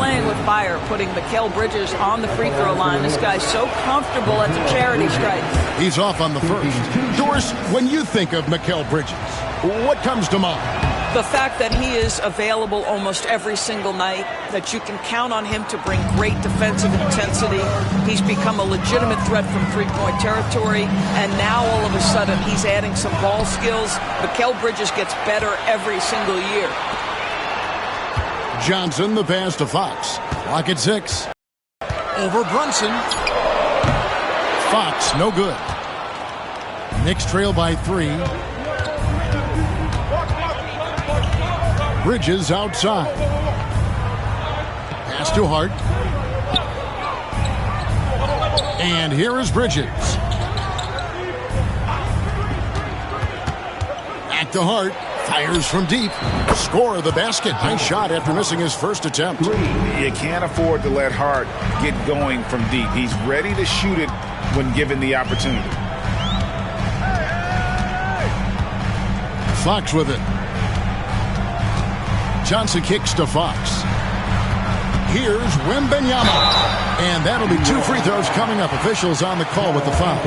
playing with fire, putting Mikal Bridges on the free throw line. This guy's so comfortable at the charity stripe. He's off on the first. Doris, when you think of Mikal Bridges, what comes to mind? The fact that he is available almost every single night, that you can count on him to bring great defensive intensity. He's become a legitimate threat from three-point territory, and now all of a sudden he's adding some ball skills. Mikal Bridges gets better every single year. Johnson, the pass to Fox. Clock at 6. Over Brunson. Fox, no good. Knicks trail by 3. Bridges outside. Pass to Hart. And here is Bridges. Back to Hart. Fires from deep. Score of the basket. Nice shot after missing his first attempt. You can't afford to let Hart get going from deep. He's ready to shoot it when given the opportunity. Fox with it. Johnson kicks to Fox. Here's Wembanyama. And that'll be 2 free throws coming up. Officials on the call with the foul.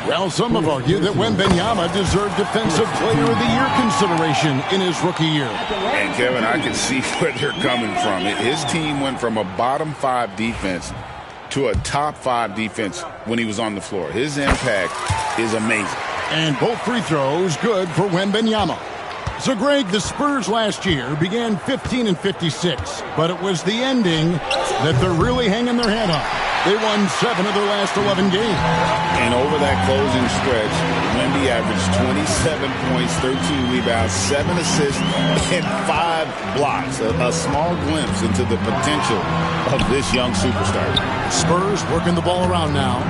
Well, some have argued that Wembanyama deserved Defensive Player of the Year consideration in his rookie year. And, Kevin, I can see where they're coming from. His team went from a bottom 5 defense to a top 5 defense when he was on the floor. His impact is amazing. And both free throws good for Wembanyama. So, Greg, the Spurs last year began 15-56, but it was the ending that they're really hanging their head on. They won 7 of their last 11 games. And over that closing stretch, Wemby averaged 27 points, 13 rebounds, 7 assists, and 5 blocks. A small glimpse into the potential of this young superstar. Spurs working the ball around now.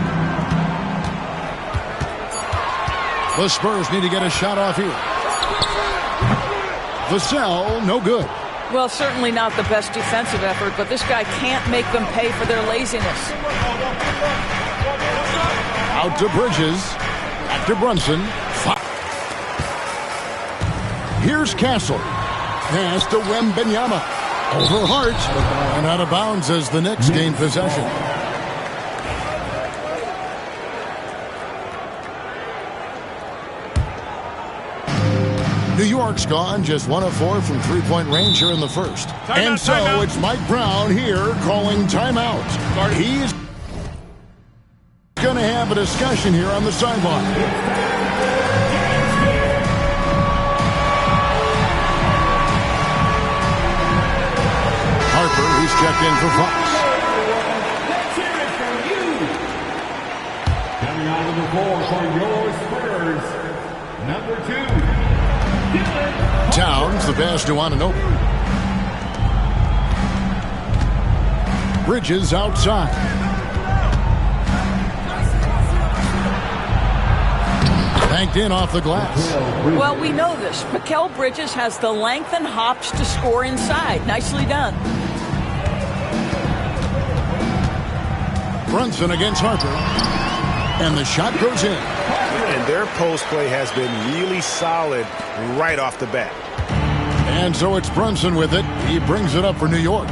The Spurs need to get a shot off here. Vassell, no good. Well, certainly not the best defensive effort, but this guy can't make them pay for their laziness. Out to Bridges. Back to Brunson. Here's Castle. Pass to Wembanyama. Over Hart. And out of bounds as the Knicks gain possession. New York's gone just 1 of 4 from three-point range here in the first. And so it's Mike Brown here calling timeout. He's going to have a discussion here on the sideline. Harper, he's checked in for Fox. Coming out of the floor for your Spurs, number 2. Towns, the pass to Anunoby. Bridges outside. Banked in off the glass. Well, we know this. Mikal Bridges has the length and hops to score inside. Nicely done. Brunson against Harper. And the shot goes in. And their post play has been really solid right off the bat. And so it's Brunson with it. He brings it up for New York.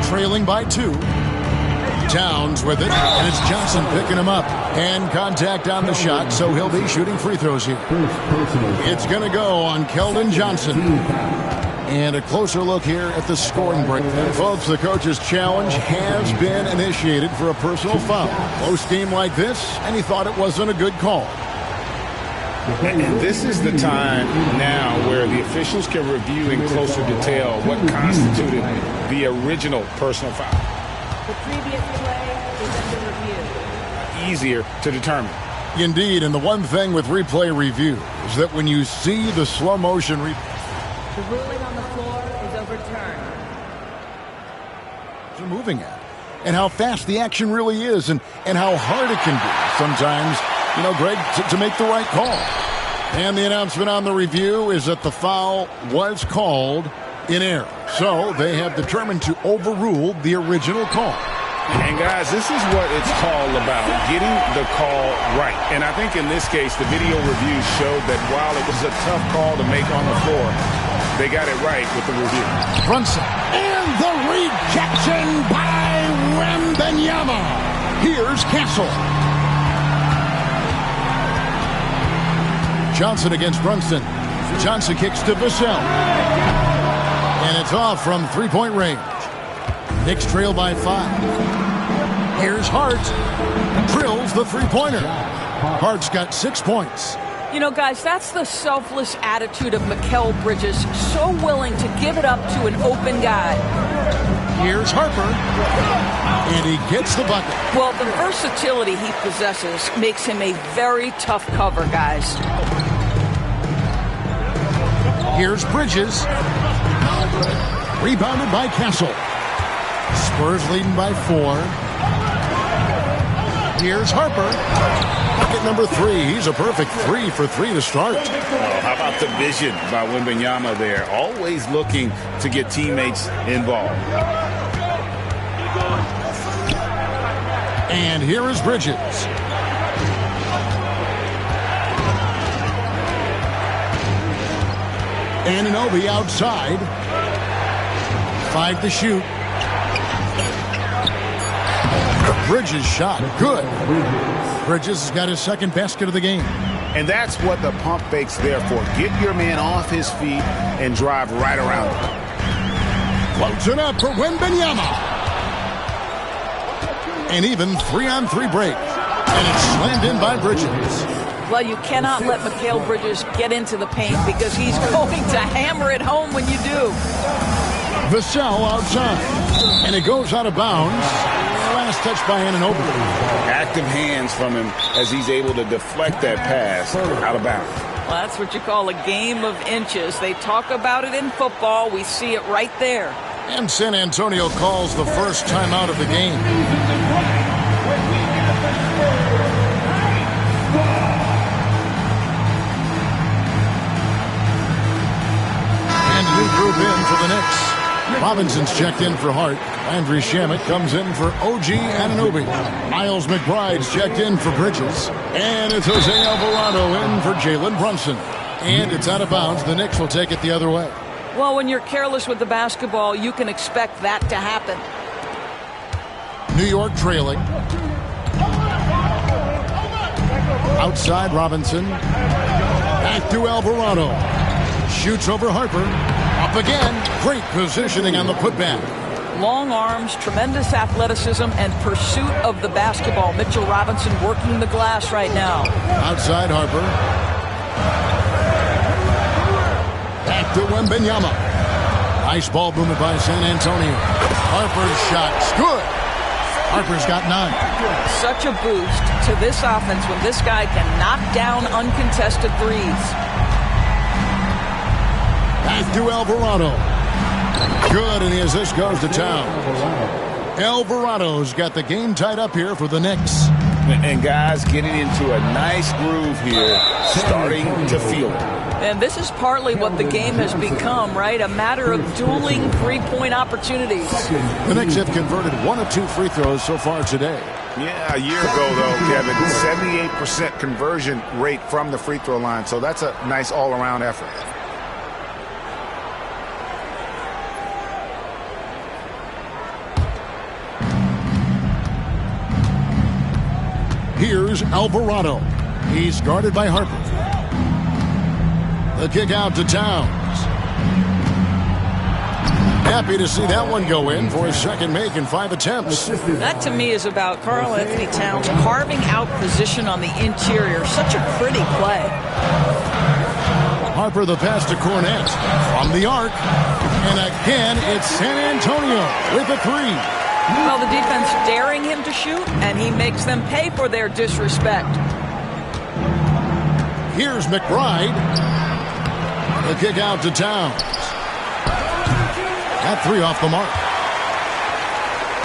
Trailing by 2. Towns with it. And it's Johnson picking him up. Hand contact on the shot, so he'll be shooting free throws here. It's going to go on Keldon Johnson. And a closer look here at the scoring break. And folks, the coach's challenge has been initiated for a personal foul. Close game like this, and he thought it wasn't a good call. And this is the time now where the officials can review in closer detail what constituted the original personal foul. The previous play is under review. Easier to determine. Indeed, and the one thing with replay review is that when you see the slow motion replay, the ruling on the floor is overturned. They're moving at, and how fast the action really is, and how hard it can be sometimes, you know, Greg, to make the right call. And the announcement on the review is that the foul was called in error. So they have determined to overrule the original call. And guys, this is what it's all about, getting the call right. And I think in this case, the video review showed that while it was a tough call to make on the floor, they got it right with the review. Brunson. And the rejection by Wembanyama. Here's Castle. Johnson against Brunson. Johnson kicks to Vassell. And it's off from three-point range. Knicks trail by 5. Here's Hart. Drills the three-pointer. Hart's got 6 points. You know, guys, that's the selfless attitude of Mikal Bridges. So willing to give it up to an open guy. Here's Harper. And he gets the bucket. Well, the versatility he possesses makes him a very tough cover, guys. Here's Bridges. Rebounded by Castle. Spurs leading by 4. Here's Harper. Bucket number 3. He's a perfect 3 for 3 to start. Oh, how about the vision by Wembanyama there? Always looking to get teammates involved. And here is Bridges. Anunoby outside. 5 to shoot. Bridges shot. Good. Bridges has got his second basket of the game. And that's what the pump fake's there for. Get your man off his feet and drive right around him. Floats it up for Wembanyama. An even 3-on-3 break. And it's slammed in by Bridges. Well, you cannot let Mikal Bridges get into the paint because he's going to hammer it home when you do. Vassell outside. And it goes out of bounds. Last touch by Anunoby. Active hands from him as he's able to deflect that pass out of bounds. Well, that's what you call a game of inches. They talk about it in football. We see it right there. And San Antonio calls the first timeout of the game. And new group in for the Knicks. Robinson's checked in for Hart. Landry Shamet comes in for OG Anunoby. Miles McBride's checked in for Bridges. And it's Jose Alvarado in for Jalen Brunson. And it's out of bounds. The Knicks will take it the other way. Well, when you're careless with the basketball, you can expect that to happen. New York trailing. Outside Robinson. Back to Alvarado. Shoots over Harper. Up again. Great positioning on the putback. Long arms, tremendous athleticism, and pursuit of the basketball. Mitchell Robinson working the glass right now. Outside Harper. Back to Wembanyama. Nice ball movement by San Antonio. Harper's shot's good. Harper's got 9. Such a boost to this offense when this guy can knock down uncontested threes. Back to Alvarado. Good, and the assist goes to Towns. Alvarado's got the game tied up here for the Knicks. And guys getting into a nice groove here, starting to feel it. And this is partly what the game has become, right? A matter of dueling three-point opportunities. The Knicks have converted 1 of 2 free throws so far today. Yeah, a year ago, though, Kevin, 78% conversion rate from the free throw line. So that's a nice all-around effort. Here's Alvarado. He's guarded by Harper. The kick out to Towns. Happy to see that one go in for his second make in 5 attempts. That, to me, is about Karl-Anthony Towns carving out position on the interior. Such a pretty play. Harper the pass to Cornette from the arc. And again, it's San Antonio with a 3. Well, the defense daring him to shoot, and he makes them pay for their disrespect. Here's McBride. The kick out to Towns. That 3 off the mark.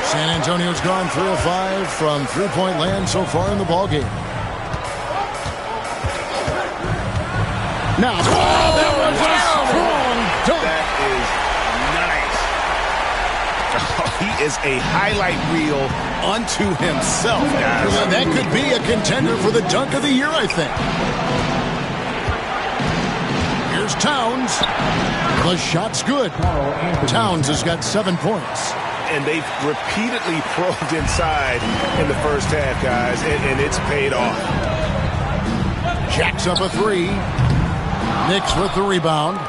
San Antonio's gone 3 of 5 from three-point land so far in the ballgame. Now, that was a strong dunk. That is nice. He is a highlight reel unto himself, guys. Well, that could be a contender for the dunk of the year, I think. Here's Towns. The shot's good. Towns has got 7 points. And they've repeatedly probed inside in the first half, guys, and it's paid off. Jacks up a 3. Knicks with the rebound.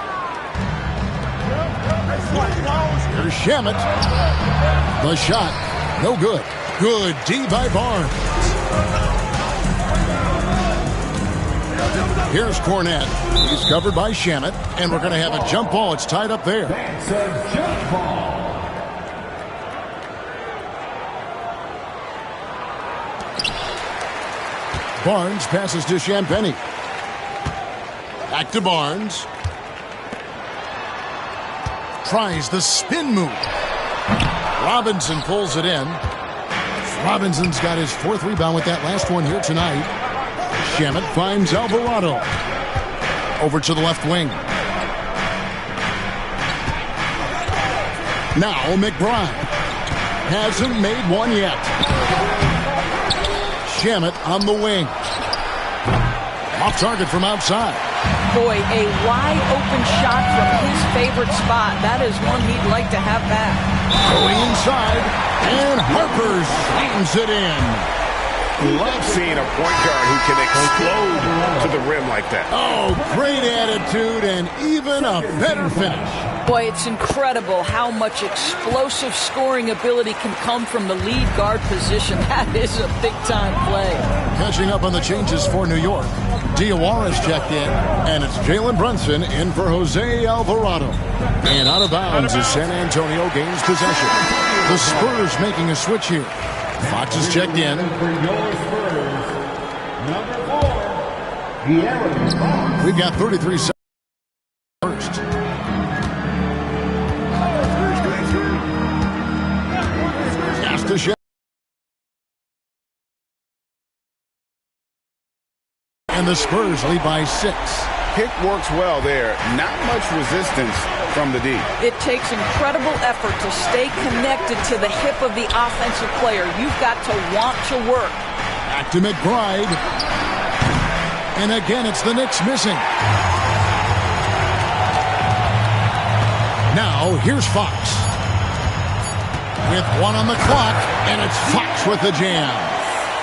Here's Shamet. The shot, no good. Good D by Barnes. Here's Cornette. He's covered by Shamet, and we're going to have a jump ball. It's tied up there. That's a jump ball. Barnes passes to Champagnie. Back to Barnes. Tries the spin move. Robinson pulls it in. Robinson's got his 4th rebound with that last one here tonight. Shamet finds Alvarado. Over to the left wing. Now McBride. Hasn't made one yet. Shamet on the wing. Off target from outside. Boy, a wide open shot from his favorite spot. That is one he'd like to have back. Going inside, and Harper slams it in. Love seeing a point guard who can explode to the rim like that. Oh, great attitude and even a better finish. Boy, it's incredible how much explosive scoring ability can come from the lead guard position. That is a big-time play. Catching up on the changes for New York. Diawara's checked in, and it's Jalen Brunson in for Jose Alvarado. And out of bounds as San Antonio gains possession. The Spurs making a switch here. Fox is checked in. For your Spurs, number 4, De'Aaron. We've got 33 seconds first. Pass to Shea. And the Spurs lead by 6. Pick works well there. Not much resistance from the D. It takes incredible effort to stay connected to the hip of the offensive player. You've got to want to work. Back to McBride. And again, it's the Knicks missing. Now, here's Fox. With 1 on the clock, and it's Fox with the jam.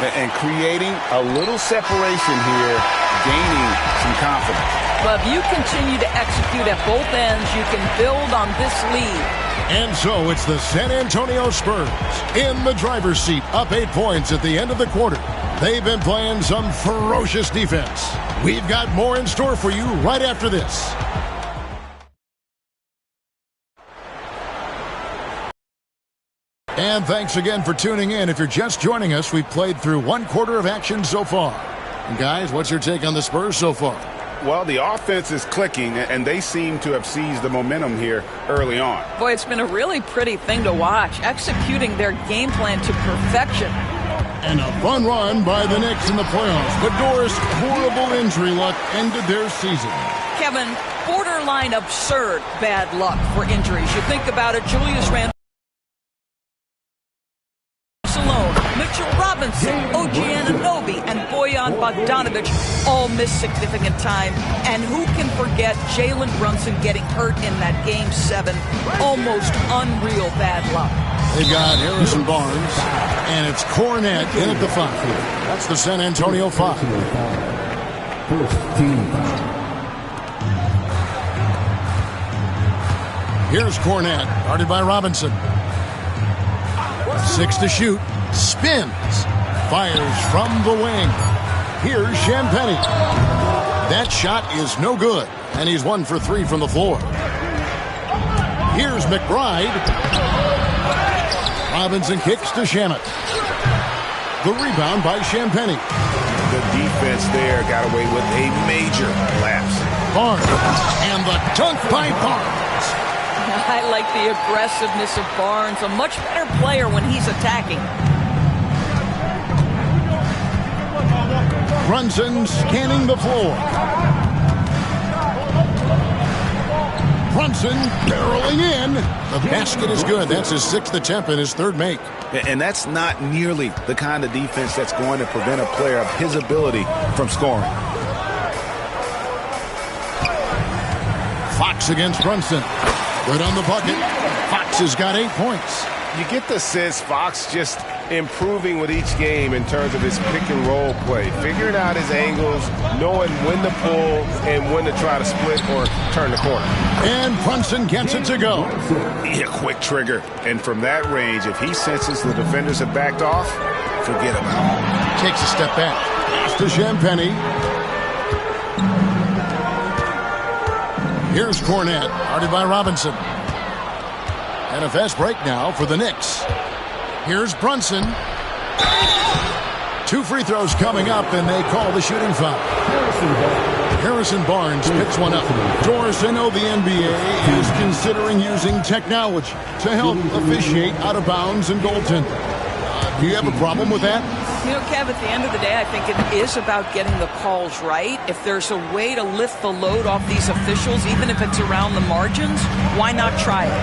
And creating a little separation here, gaining some confidence. But if you continue to execute at both ends, you can build on this lead. And so it's the San Antonio Spurs in the driver's seat, up 8 points at the end of the quarter. They've been playing some ferocious defense. We've got more in store for you right after this. And thanks again for tuning in. If you're just joining us, we've played through 1 quarter of action so far. And guys, what's your take on the Spurs so far? Well, the offense is clicking, and they seem to have seized the momentum here early on. Boy, it's been a really pretty thing to watch, executing their game plan to perfection. And a fun run by the Knicks in the playoffs. But Doris, horrible injury luck ended their season. Kevin, borderline absurd bad luck for injuries. You think about it, Julius Randle, Mitchell Robinson, OG Anunoby, and Bojan Bogdanovic all missed significant time. And who can forget Jalen Brunson getting hurt in that Game 7? Almost unreal bad luck. They've got Harrison Barnes, and it's Cornette in at the 5. That's the San Antonio 5. First team. Here's Cornette, guarded by Robinson. 6 to shoot. Spins. Fires from the wing. Here's Champagnie. That shot is no good, and he's 1 for 3 from the floor. Here's McBride. Robinson kicks to Shamet. The rebound by Champagnie. The defense there got away with a major lapse. Barnes. And the dunk by Barnes. I like the aggressiveness of Barnes. A much better player when he's attacking. Brunson scanning the floor. Brunson barreling in. The basket is good. That's his 6th attempt and his 3rd make. And that's not nearly the kind of defense that's going to prevent a player of his ability from scoring. Fox against Brunson. Good on the bucket. Fox has got 8 points. You get the sense Fox just improving with each game in terms of his pick-and-roll play, figuring out his angles, knowing when to pull and when to try to split or turn the corner. And Brunson gets it to go. Yeah, quick trigger. And from that range, if he senses the defenders have backed off, forget about it. Takes a step back. Pass to Champagnie. Here's Cornette, guarded by Robinson. And a fast break now for the Knicks. Here's Brunson. 2 free throws coming up, and they call the shooting foul. Harrison Barnes picks one up. Doris, I know the NBA is considering using technology to help officiate out of bounds and goaltending. Do you have a problem with that? You know, Kev, at the end of the day, I think it is about getting the calls right. If there's a way to lift the load off these officials, even if it's around the margins, why not try it?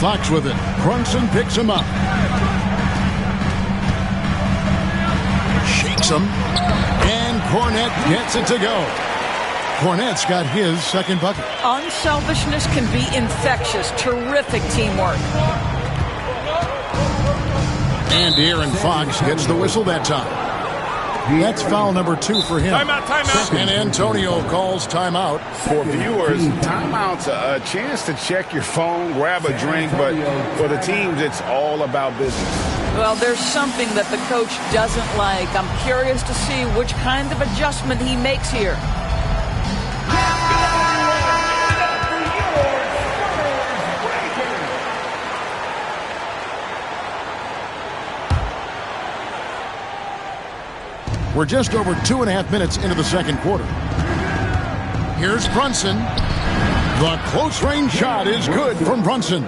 Fox with it. Brunson picks him up. Shakes him. And Cornette gets it to go. Cornette's got his 2nd bucket. Unselfishness can be infectious. Terrific teamwork. And De'Aaron Fox gets the whistle that time. That's foul number 2 for him. Timeout. San Antonio calls timeout. For viewers, timeout's a chance to check your phone, grab a drink, but for the teams, it's all about business. Well, there's something that the coach doesn't like. I'm curious to see which kind of adjustment he makes here. We're just over 2.5 minutes into the 2nd quarter. Here's Brunson. The close-range shot is good from Brunson.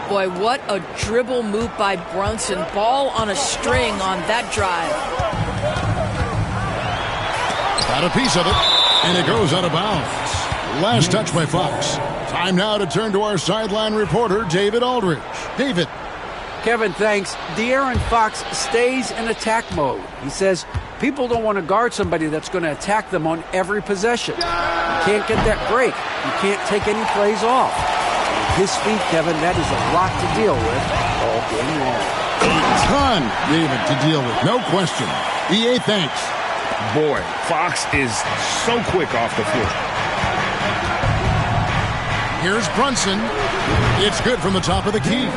Boy, what a dribble move by Brunson. Ball on a string on that drive. Got a piece of it, and it goes out of bounds. Last touch by Fox. Time now to turn to our sideline reporter, David Aldridge. David. Kevin, thanks. De'Aaron Fox stays in attack mode. He says people don't want to guard somebody that's going to attack them on every possession. You can't get that break. You can't take any plays off. His speed, Kevin, that is a lot to deal with all game long. A ton, David, to deal with. No question. EA, thanks. Boy, Fox is so quick off the floor. Here's Brunson. It's good from the top of the key.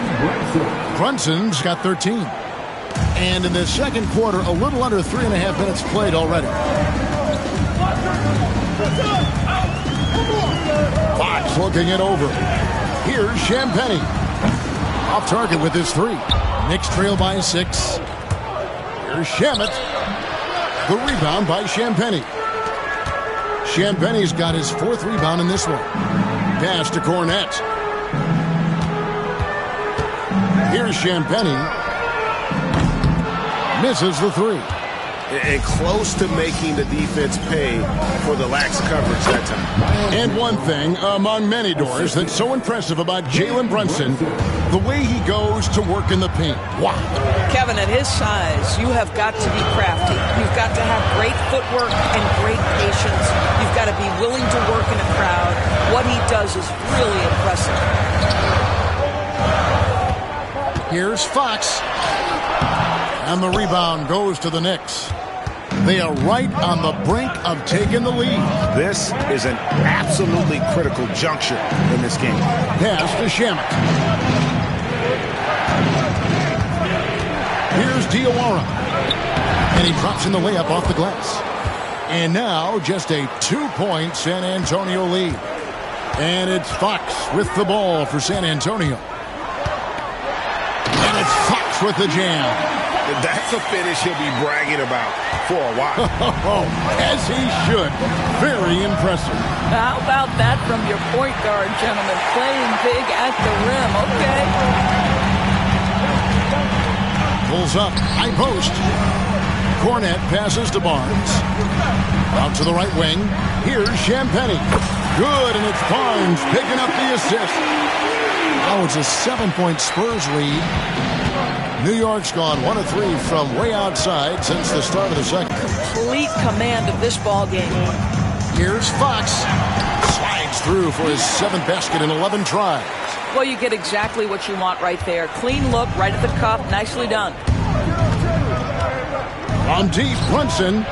Brunson's got 13. And in the 2nd quarter, a little under 3.5 minutes played already. Fox looking it over. Here's Champagnie. Off target with his 3. Knicks trail by 6. Here's Shamet. The rebound by Champagnie. Champagnie's got his 4th rebound in this one. Pass to Cornette. Here's Champagnie. Misses the 3. And close to making the defense pay for the lax coverage that time. And one thing among many, Doors, that's so impressive about Jalen Brunson, the way he goes to work in the paint. Wow. Kevin, at his size, you have got to be crafty. You've got to have great footwork and great patience. You've got to be willing to work in a crowd. What he does is really impressive. Here's Fox. And the rebound goes to the Knicks. They are right on the brink of taking the lead. This is an absolutely critical juncture in this game. Pass to Shamet. Here's Diawara. And he drops in the layup off the glass. And now just a 2-point San Antonio lead. And it's Fox with the ball for San Antonio. And it's Fox with the jam. That's a finish he'll be bragging about for a while. As he should. Very impressive. How about that from your point guard, gentlemen? Playing big at the rim. Okay. Pulls up. High post. Cornette passes to Barnes. Out to the right wing. Here's Champagnie. Good, and it's Barnes picking up the assist. Now it's a 7-point Spurs lead. New York's gone 1 of 3 from way outside since the start of the second. Complete command of this ball game. Here's Fox. Slides through for his 7th basket in 11 tries. Well, you get exactly what you want right there. Clean look, right at the cup. Nicely done. On deep, Brunson.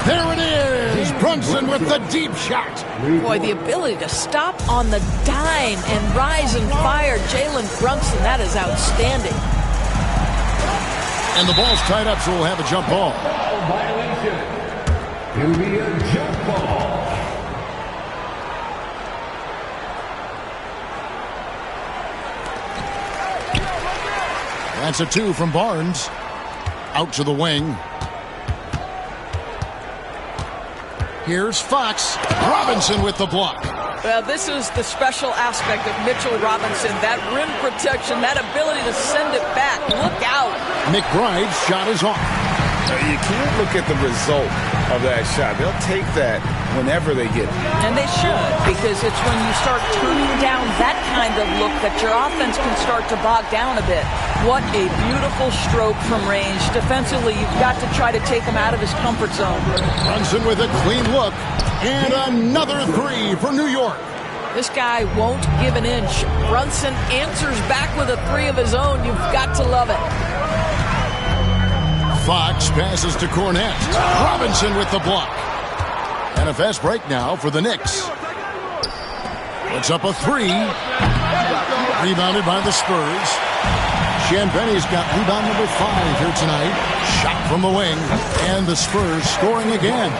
There it is. Brunson with the deep shot. Boy, the ability to stop on the dime and rise and fire. Jalen Brunson, that is outstanding. And the ball's tied up, so we'll have a jump ball. Violation. It'll be a jump ball. That's a 2 from Barnes. Out to the wing. Here's Fox. Robinson with the block. Well, this is the special aspect of Mitchell Robinson. That rim protection, that ability to send it back. Look out. McBride's shot is off. You can't look at the result of that shot. They'll take that whenever they get it. And they should, because it's when you start turning down that kind of look that your offense can start to bog down a bit. What a beautiful stroke from range. Defensively, you've got to try to take him out of his comfort zone. Brunson with a clean look. And another 3 for New York. This guy won't give an inch. Brunson answers back with a 3 of his own. You've got to love it. Fox passes to Cornette. Robinson with the block. And a fast break now for the Knicks. Puts up a 3. Rebounded by the Spurs. Champagnie's got rebound number 5 here tonight. Shot from the wing. And the Spurs scoring again.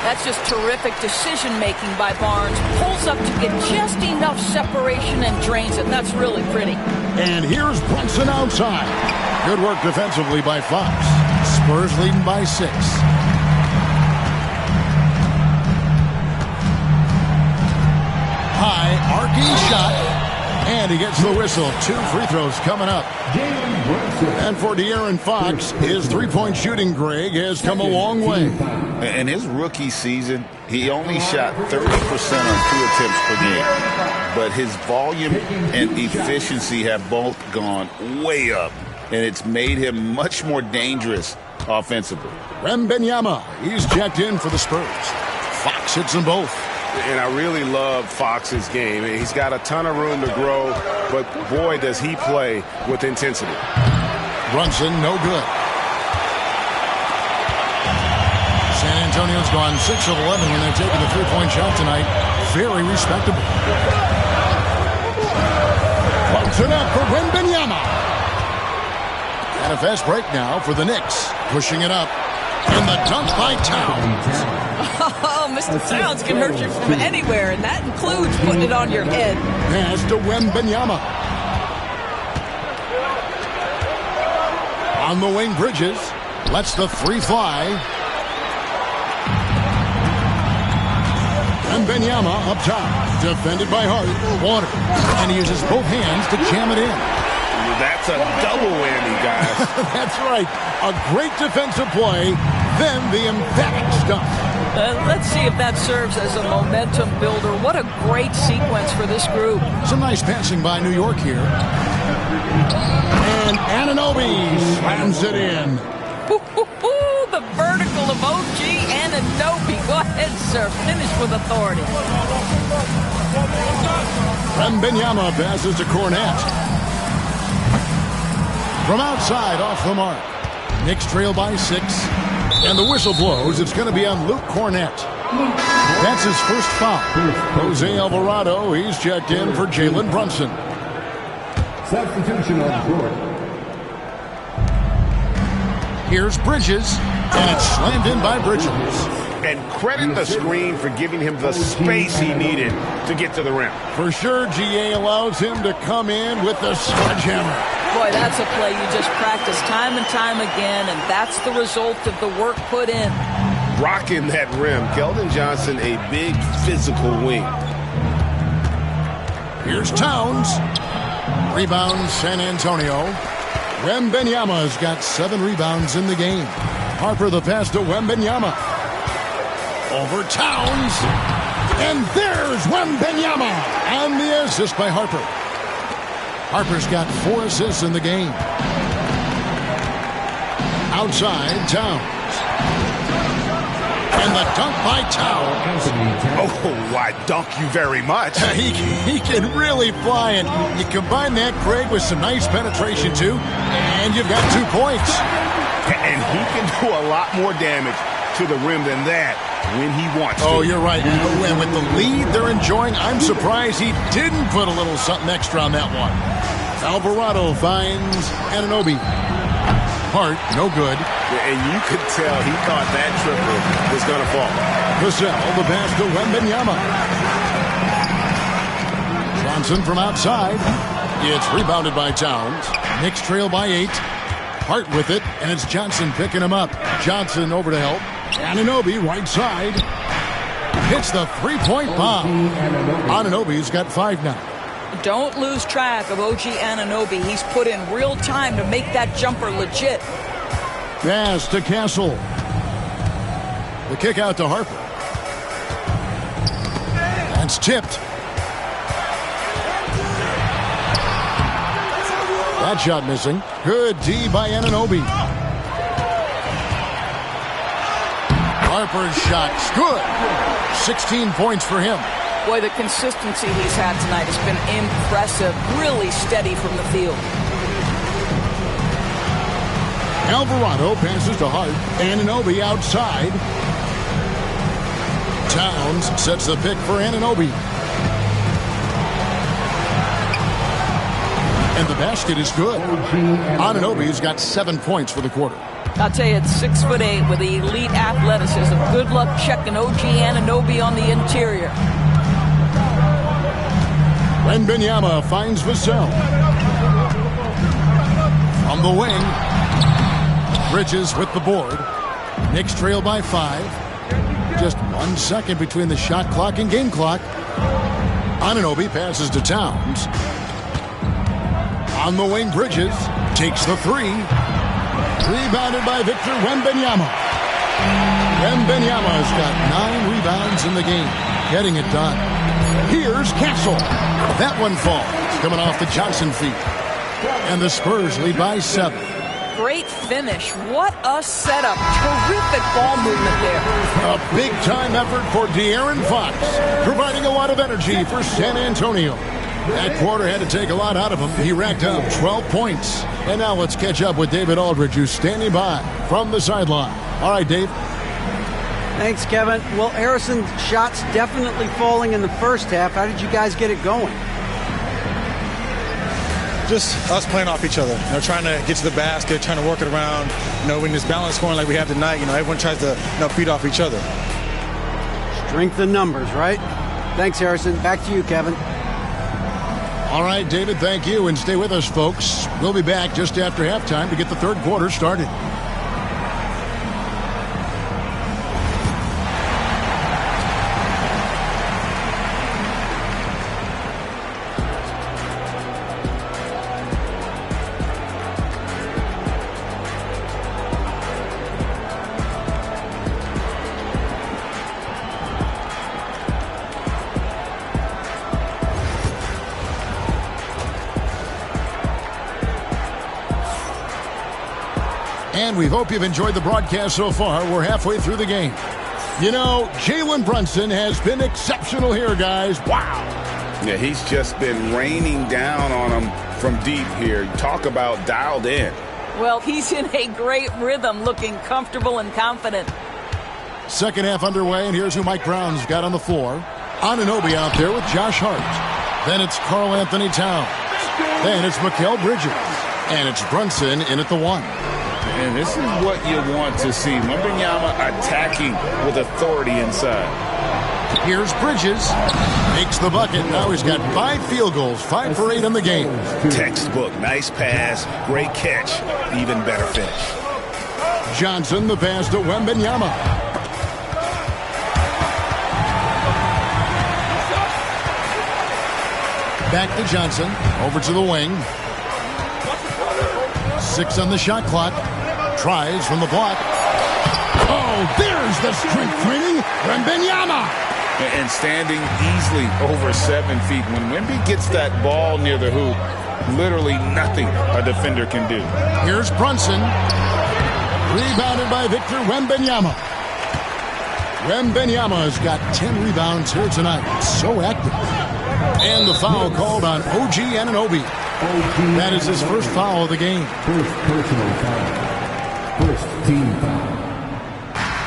That's just terrific decision-making by Barnes. Pulls up to get just enough separation and drains it. That's really pretty. And here's Brunson outside. Good work defensively by Fox. Spurs leading by 6. High arcing shot. And he gets the whistle. 2 free throws coming up. And for De'Aaron Fox, his 3-point shooting, Greg, has come a long way. In his rookie season, he only shot 30% on 2 attempts per game. But his volume and efficiency have both gone way up. And it's made him much more dangerous offensively. Wembanyama, he's checked in for the Spurs. Fox hits them both. And I really love Fox's game. He's got a ton of room to grow, but boy, does he play with intensity. Brunson, no good. San Antonio's gone 6 of 11 when they're taking the 3-point shot tonight. Very respectable. Bunks it up for Wembanyama. And a fast break now for the Knicks. Pushing it up. And the dunk by Towns. Oh, Mr. Towns can hurt you from anywhere, and that includes putting it on your head. Pass to Wembanyama. On the wing, Bridges. Lets the 3 fly. Wembanyama up top. Defended by Hart. Water. And he uses both hands to jam it in. That's a double whammy, guys. That's right. A great defensive play, then the emphatic stuff. Let's see if that serves as a momentum builder. What a great sequence for this group. Some nice passing by New York here. And Anunoby slams it in. The vertical of OG Anunoby. Go ahead, sir. Finish with authority. Wembanyama passes to Cornette. From outside, off the mark. Knicks trail by 6. And the whistle blows. It's going to be on Luke Cornette. That's his first foul. Jose Alvarado, he's checked in for Jalen Brunson. Substitution on the court. Here's Bridges. And it's slammed in by Bridges. And credit the screen for giving him the space he needed to get to the rim. For sure, GA allows him to come in with the sledgehammer. Boy, that's a play you just practice time and time again, and that's the result of the work put in. Rocking that rim. Keldon Johnson, a big physical wing. Here's Towns. Rebound, San Antonio. Wembanyama's got 7 rebounds in the game. Harper the pass to Wembanyama. Over Towns. And there's Wembanyama. And the assist by Harper. Harper's got 4 assists in the game. Outside, Towns. And the dunk by Towns. Oh, I dunk you very much. He can really fly, and you combine that, Craig, with some nice penetration, too, and you've got 2 points. And he can do a lot more damage to the rim than that when he wants to. Oh, you're right. And with the lead they're enjoying, I'm surprised he didn't put a little something extra on that one. Alvarado finds Anunoby. Hart, no good. And you could tell he thought that triple was going to fall. Vassell, the pass to Wembanyama. Johnson from outside. It's rebounded by Towns. Knicks trail by 8. Hart with it, and it's Johnson picking him up. Johnson over to help. Anunoby, right side. Hits the three-point bomb. Anunoby's got 5 now. Don't lose track of OG Anunoby. He's put in real time to make that jumper legit. Pass to Castle. The kick out to Harper. That's tipped. That shot missing. Good D by Anunoby. Harper's shot's good. 16 points for him. Boy, the consistency he's had tonight has been impressive. Really steady from the field. Alvarado passes to Hart. Anunoby outside. Towns sets the pick for Anunoby. And the basket is good. Anunoby's got 7 points for the quarter. I'll tell you, it's 6'8" with elite athleticism. Good luck checking OG Anunoby on the interior. Wembanyama finds Vassell. From the wing. Bridges with the board. Knicks trail by 5. Just 1 second between the shot clock and game clock. Anunoby passes to Towns. On the wing, Bridges takes the 3. Rebounded by Victor Wembanyama. Wembanyama's got 9 rebounds in the game. Getting it done. Here's Castle. That one falls. Coming off the Johnson feet. And the Spurs lead by 7. Great finish. What a setup. Terrific ball movement there. A big-time effort for De'Aaron Fox, providing a lot of energy for San Antonio. That quarter had to take a lot out of him. He racked up 12 points. And now let's catch up with David Aldridge, who's standing by from the sideline. All right, Dave. Thanks, Kevin. Well, Harrison's shots definitely falling in the first half. How did you guys get it going? Just us playing off each other, trying to get to the basket, trying to work it around. When there's balance scoring like we have tonight, everyone tries to feed off each other. Strength in numbers, right? Thanks, Harrison. Back to you, Kevin. All right, David, thank you. And stay with us, folks. We'll be back just after halftime to get the third quarter started. And we hope you've enjoyed the broadcast so far. We're halfway through the game. Jalen Brunson has been exceptional here, guys. Wow. Yeah, he's just been raining down on him from deep here. Talk about dialed in. Well, he's in a great rhythm, looking comfortable and confident. Second half underway, and here's who Mike Brown's got on the floor. Anunoby out there with Josh Hart. Then it's Karl Anthony Towns. Then it's Mikal Bridges. And it's Brunson in at the 1. And this is what you want to see. Wembanyama attacking with authority inside. Here's Bridges. Makes the bucket. Now he's got 5 field goals, 5 for 8 in the game. Textbook. Nice pass. Great catch. Even better finish. Johnson, the pass to Wembanyama. Back to Johnson. Over to the wing. 6 on the shot clock. Tries from the block. Oh, there's the strength training. Wembanyama. And standing easily over 7 feet. When Wemby gets that ball near the hoop, literally nothing a defender can do. Here's Brunson. Rebounded by Victor Wembanyama. Wembanyama's got 10 rebounds here tonight. So active. And the foul called on OG Anunoby. That is his first foul of the game. First personal foul. First team foul.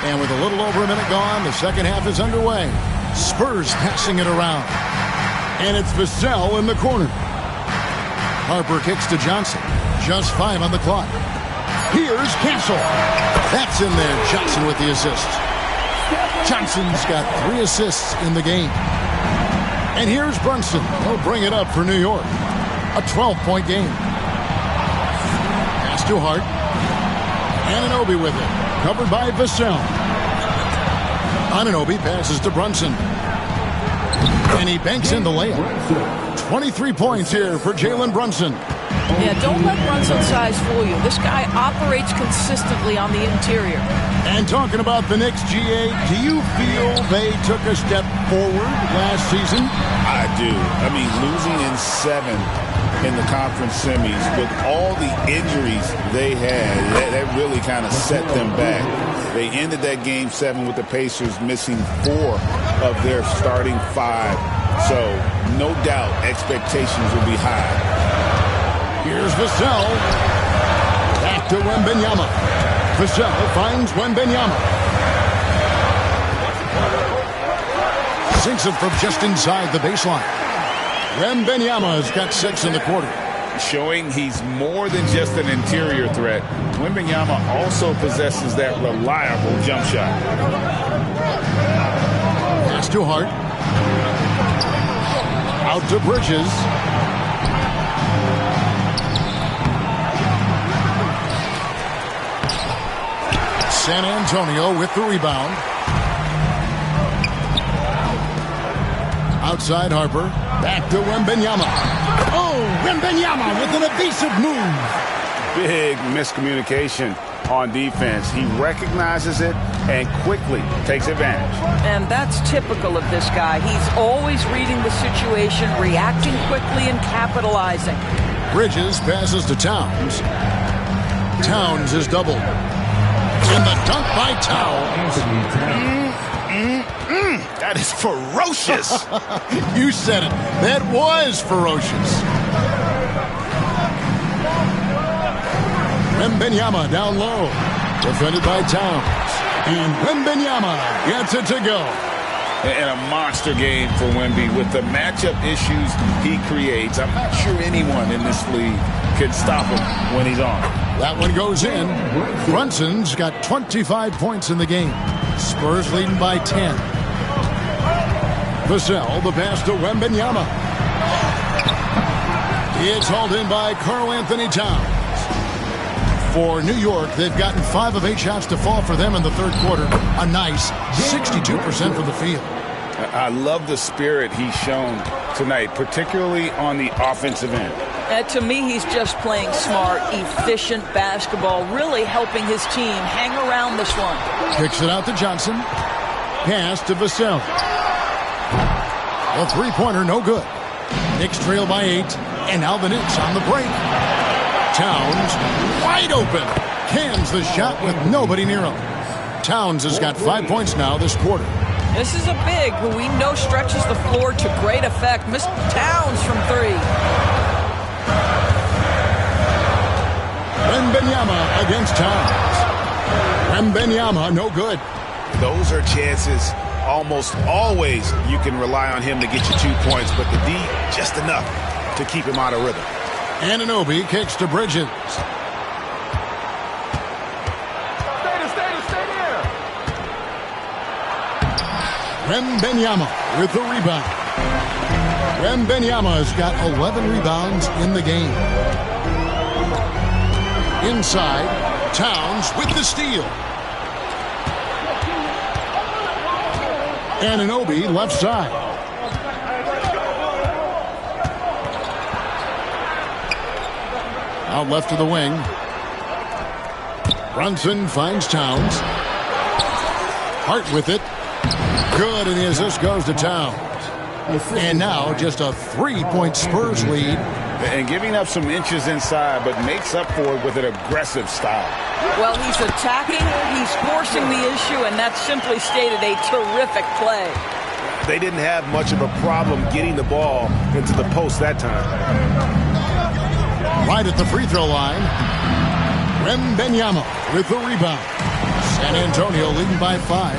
And with a little over a minute gone, the second half is underway. Spurs passing it around. And it's Vassell in the corner. Harper kicks to Johnson. Just 5 on the clock. Here's Castle. That's in there. Johnson with the assist. Johnson's got 3 assists in the game. And here's Brunson. He'll bring it up for New York. A 12-point game. Pass to Hart. Anunoby with it. Covered by Vassell. Anunoby passes to Brunson. And he banks in the layup. 23 points here for Jalen Brunson. Yeah, don't let Brunson's size fool you. This guy operates consistently on the interior. And talking about the Knicks, GA, do you feel they took a step forward last season? I do. I mean, losing in 7 in the conference semis with all the injuries they had, that really kind of set them back. They ended that game 7 with the Pacers missing 4 of their starting 5. So, no doubt, expectations will be high. Here's Vassell. Back to Wembanyama. Vassell finds Wembanyama. Sinks it from just inside the baseline. Wembanyama's got 6 in the quarter. Showing he's more than just an interior threat. Wembanyama also possesses that reliable jump shot. Pass to Hart. Out to Bridges. San Antonio with the rebound. Outside Harper. Back to Wembanyama. Oh, Wembanyama with an evasive move. Big miscommunication on defense. He recognizes it and quickly takes advantage. And that's typical of this guy. He's always reading the situation, reacting quickly, and capitalizing. Bridges passes to Towns. Towns is doubled. And the dunk by Towns. That is ferocious. You said it. That was ferocious. Wembanyama down low. Defended by Towns. And Wembanyama gets it to go. And a monster game for Wemby with the matchup issues he creates. I'm not sure anyone in this league can stop him when he's on. That one goes in. Brunson's got 25 points in the game. Spurs leading by 10. Vassell, the pass to Wembanyama. It's hauled in by Karl Anthony Towns. For New York, they've gotten 5 of 8 shots to fall for them in the third quarter. A nice 62% from the field. I love the spirit he's shown tonight, particularly on the offensive end. To me, he's just playing smart, efficient basketball, really helping his team hang around this one. Kicks it out to Johnson. Pass to Vassell. A three-pointer, no good. Knicks trail by 8, and now the Knicks on the break. Towns, wide open. Cans the shot with nobody near him. Towns has got 5 points now this quarter. This is a big who we know stretches the floor to great effect. Missed Towns from 3. Wembanyama against Towns. Wembanyama, no good. Those are chances almost always you can rely on him to get you 2 points, but the D just enough to keep him out of rhythm. Anunoby kicks to Bridges. Wembanyama with the rebound. Wembanyama's got 11 rebounds in the game. Inside, Towns with the steal. Anunoby left side. Out left of the wing. Brunson finds Towns. Hart with it. Good, and the assist goes to Towns. And now just a 3-point Spurs lead. And giving up some inches inside, but makes up for it with an aggressive style. Well, he's attacking, he's forcing the issue, and that's simply stated a terrific play. They didn't have much of a problem getting the ball into the post that time. Right at the free throw line, Wembanyama with the rebound. San Antonio leading by 5.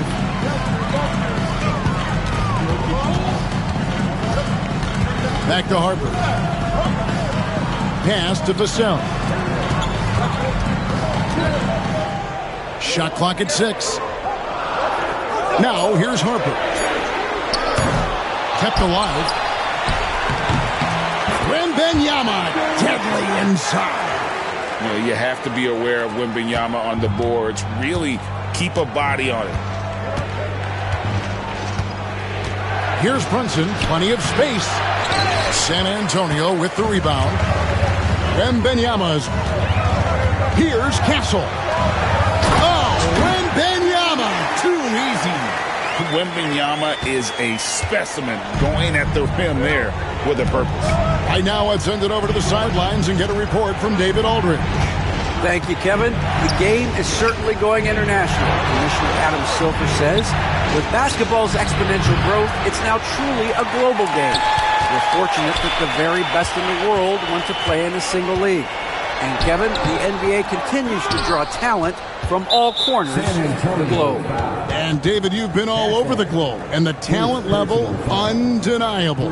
Back to Harper. Pass to Vassell. Shot clock at 6. Now here's Harper. Kept alive. Wembanyama deadly inside. You know, you have to be aware of Wembanyama on the boards. Really keep a body on it. Here's Brunson. Plenty of space. San Antonio with the rebound. Wembanyama's. Here's Castle. Oh, Wembanyama. Too easy. Wembanyama is a specimen going at the rim there with a purpose. Right now, let's send it over to the sidelines and get a report from David Aldridge. Thank you, Kevin. The game is certainly going international. Commissioner Adam Silver says, with basketball's exponential growth, it's now truly a global game. We're fortunate that the very best in the world want to play in a single league. And Kevin, the NBA continues to draw talent from all corners of the globe. And David, you've been all over the globe, and the talent level undeniable.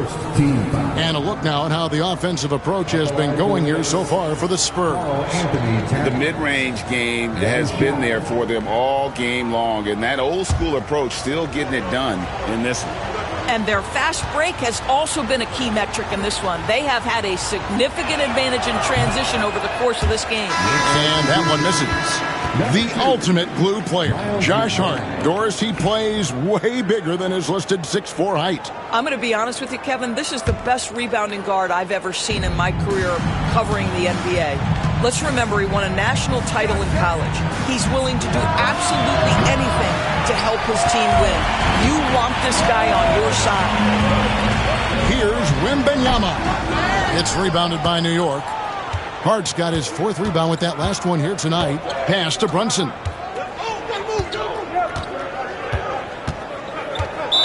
And a look now at how the offensive approach has been going here so far for the Spurs. The mid-range game has been there for them all game long, and that old school approach still getting it done in this one. And their fast break has also been a key metric in this one. They have had a significant advantage in transition over the course of this game. And that one misses. The ultimate glue player, Josh Hart. Doris, he plays way bigger than his listed 6'4" height. I'm going to be honest with you, Kevin. This is the best rebounding guard I've ever seen in my career covering the NBA. Let's remember he won a national title in college. He's willing to do absolutely anything to help his team win. You want this guy on your side. Here's Wembanyama. It's rebounded by New York. Hart's got his 4th rebound with that last one here tonight. Pass to Brunson.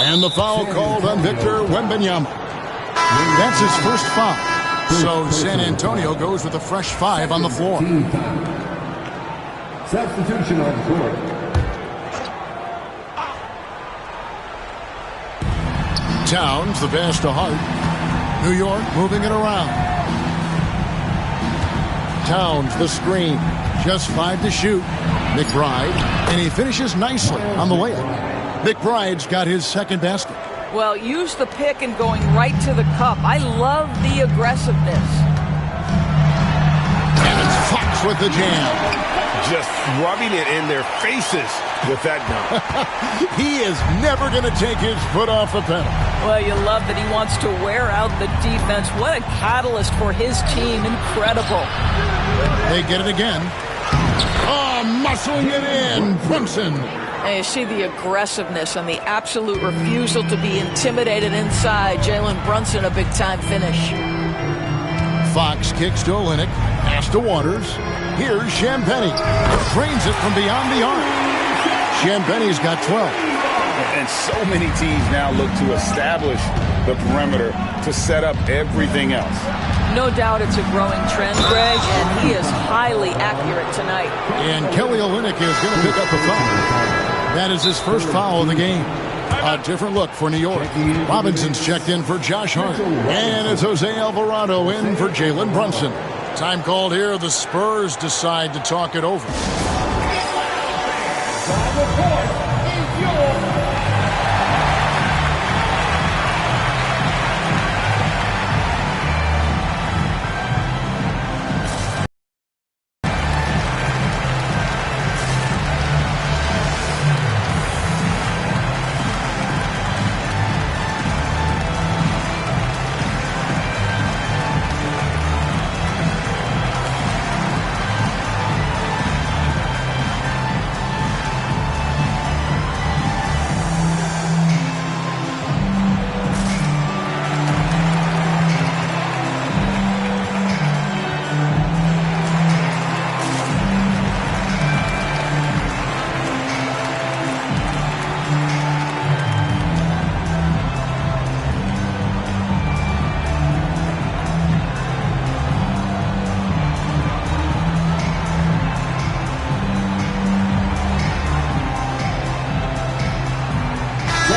And the foul called on Victor Wembanyama. That's his first foul. So San Antonio goes with a fresh 5 on the floor. Substitution on the court. Towns, the pass to Hart. New York moving it around. Towns, the screen. Just 5 to shoot. McBride, and he finishes nicely on the layup. McBride's got his 2nd basket. Well, use the pick and going right to the cup. I love the aggressiveness. And it's Fox with the jam. Just rubbing it in their faces with that dunk. He is never going to take his foot off the pedal. Well, you love that he wants to wear out the defense. What a catalyst for his team. Incredible. They get it again. Oh, muscling it in. Brunson. And you see the aggressiveness and the absolute refusal to be intimidated inside. Jalen Brunson, a big-time finish. Fox kicks to Olynyk. Pass to Waters. Here's Champagnie. Drains it from beyond the arc. Champagnie's got 12. And so many teams now look to establish the perimeter to set up everything else. No doubt it's a growing trend, Greg, and he is highly accurate tonight. And Kelly Olynyk is going to pick up the foul. That is his first foul of the game. A different look for New York. Robinson's checked in for Josh Hart. And it's Jose Alvarado in for Jalen Brunson. Time called here. The Spurs decide to talk it over.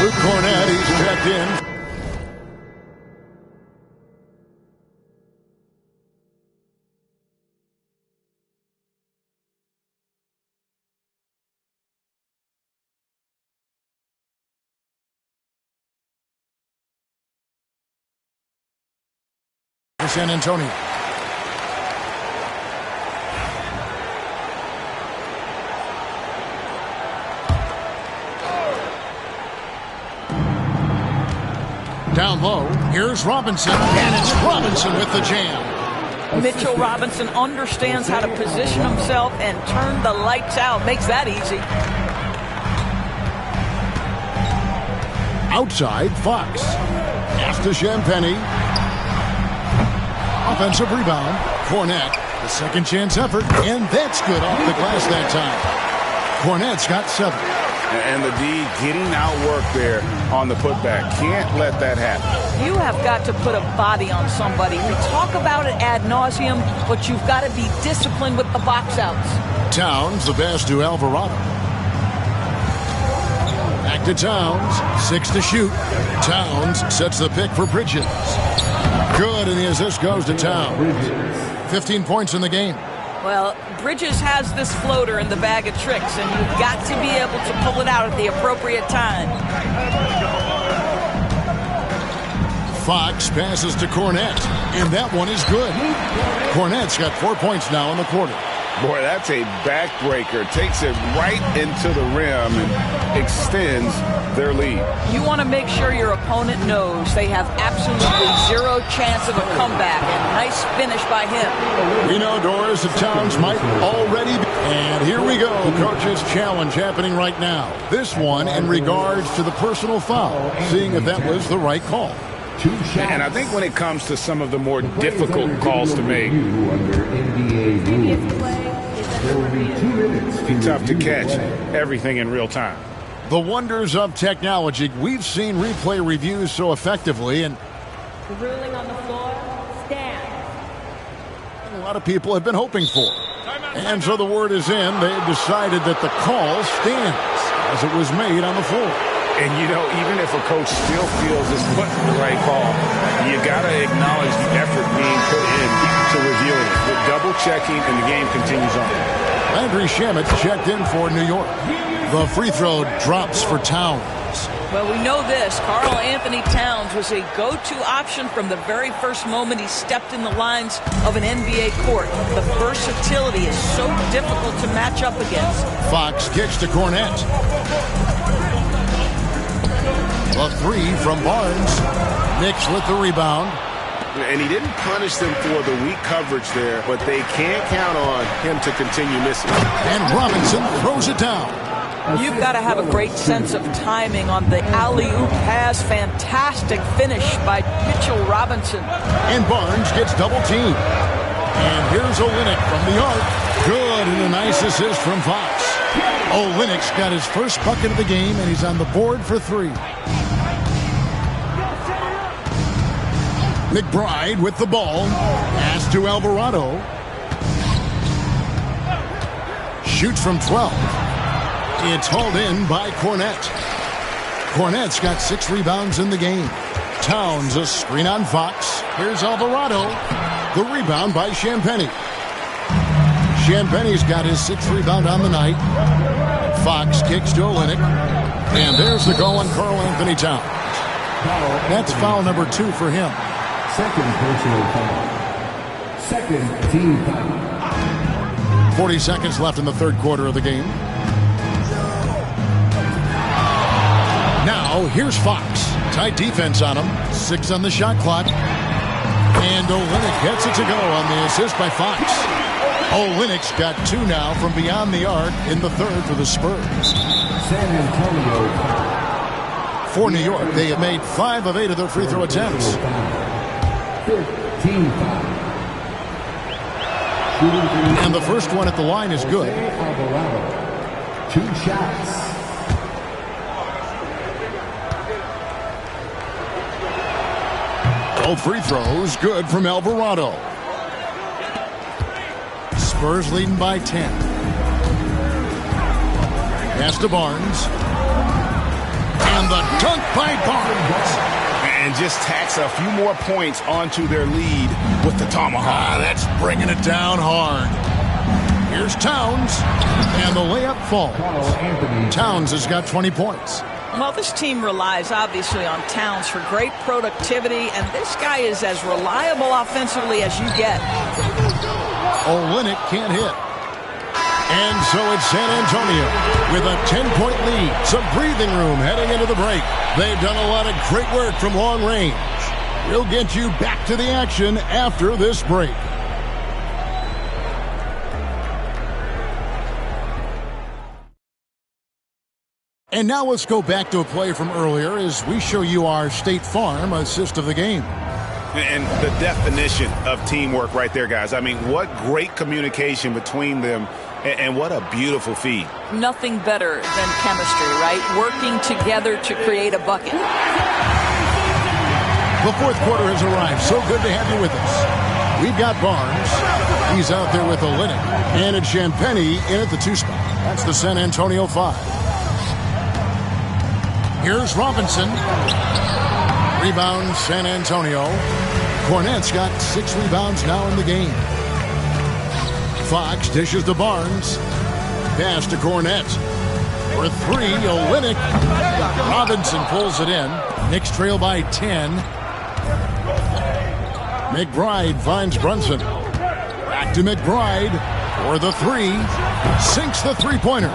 Luke Kornet, he's checked in. San Antonio. Down low, here's Robinson, and it's Robinson with the jam. Mitchell Robinson understands how to position himself and turn the lights out. Makes that easy. Outside, Fox. Pass to Champagnie. Offensive rebound. Kornet, the second chance effort, and that's good off the glass that time. Kornet's got 7. And the D getting outwork there on the putback. Can't let that happen. You have got to put a body on somebody. We talk about it ad nauseum, but you've got to be disciplined with the box outs. Towns, the pass to Alvarado. Back to Towns, 6 to shoot. Towns sets the pick for Bridges. Good, and the assist goes to Towns. 15 points in the game. Well, Bridges has this floater in the bag of tricks, and you've got to be able to pull it out at the appropriate time. Fox passes to Kornet, and that one is good. Kornet's got 4 points now in the quarter. Boy, that's a backbreaker. Takes it right into the rim and extends their lead. You want to make sure your opponent knows they have absolutely zero chance of a comeback. And nice finish by him. We know Doris and Towns might already be. And here we go. Coach's challenge happening right now. This one in regards to the personal foul. Seeing if that was the right call. And I think when it comes to some of the more difficult calls to make, it's tough to catch everything in real time. The wonders of technology. We've seen replay reviews so effectively, and the ruling on the floor stands. A lot of people have been hoping for. And so the word is in. They've decided that the call stands as it was made on the floor. And, you know, even if a coach still feels this wasn't the right call, you got to acknowledge the effort being put in to reviewing it. The double checking, and the game continues on. Landry Shamet checked in for New York. The free throw drops for Towns. Well, we know this. Karl Anthony Towns was a go-to option from the very first moment he stepped in the lines of an NBA court. The versatility is so difficult to match up against. Fox kicks to Kornet. A 3 from Barnes. Knicks with the rebound. And he didn't punish them for the weak coverage there, but they can't count on him to continue missing. And Robinson throws it down. You've got to have a great sense of timing on the alley-oop pass. Fantastic finish by Mitchell Robinson. And Barnes gets double-teamed. And here's Olynyk from the arc. Good, and a nice assist from Fox. Olynyk's got his first bucket of the game, and he's on the board for 3. McBride with the ball. Pass to Alvarado. Shoots from 12. It's hauled in by Kornet. Kornet's got 6 rebounds in the game. Towns a screen on Fox. Here's Alvarado. The rebound by Champagnie. Champagnie's got his 6th rebound on the night. Fox kicks to Olynyk. And there's the goal on Karl Anthony Towns. That's foul number 2 for him. Second personal foul. Second team foul. 40 seconds left in the third quarter of the game. Now, here's Fox. Tight defense on him. 6 on the shot clock. And Olynyk gets it to go on the assist by Fox. Olynyk's got 2 now from beyond the arc in the third for the Spurs. San Antonio. For New York, they have made 5 of 8 of their free throw attempts. 15 foul. And the first one at the line is good. Alvarado. 2 shots. Both free throws good from Alvarado. Spurs leading by 10. Pass to Barnes. And And the dunk by Barnes. And just tacks a few more points onto their lead with the tomahawk. That's bringing it down hard. Here's Towns, and the layup falls. Towns has got 20 points. Well, this team relies obviously on Towns for great productivity, and this guy is as reliable offensively as you get. Olynyk can't hit. And so it's San Antonio with a 10-point lead. Some breathing room heading into the break. They've done a lot of great work from long range. We'll get you back to the action after this break. And now let's go back to a play from earlier as we show you our State Farm assist of the game. And the definition of teamwork right there, guys. I mean, what great communication between them, and what a beautiful feed. Nothing better than chemistry, right? Working together to create a bucket. The fourth quarter has arrived. So good to have you with us. We've got Barnes. He's out there with Olynyk. And it's Champagnie in at the 2 spot. That's the San Antonio 5. Here's Robinson. Rebound, San Antonio. Cornette's got 6 rebounds now in the game. Fox dishes to Barnes. Pass to Cornette. For 3, Olynyk. Robinson pulls it in. Knicks trail by 10. McBride finds Brunson. Back to McBride. For the 3. Sinks the three-pointer.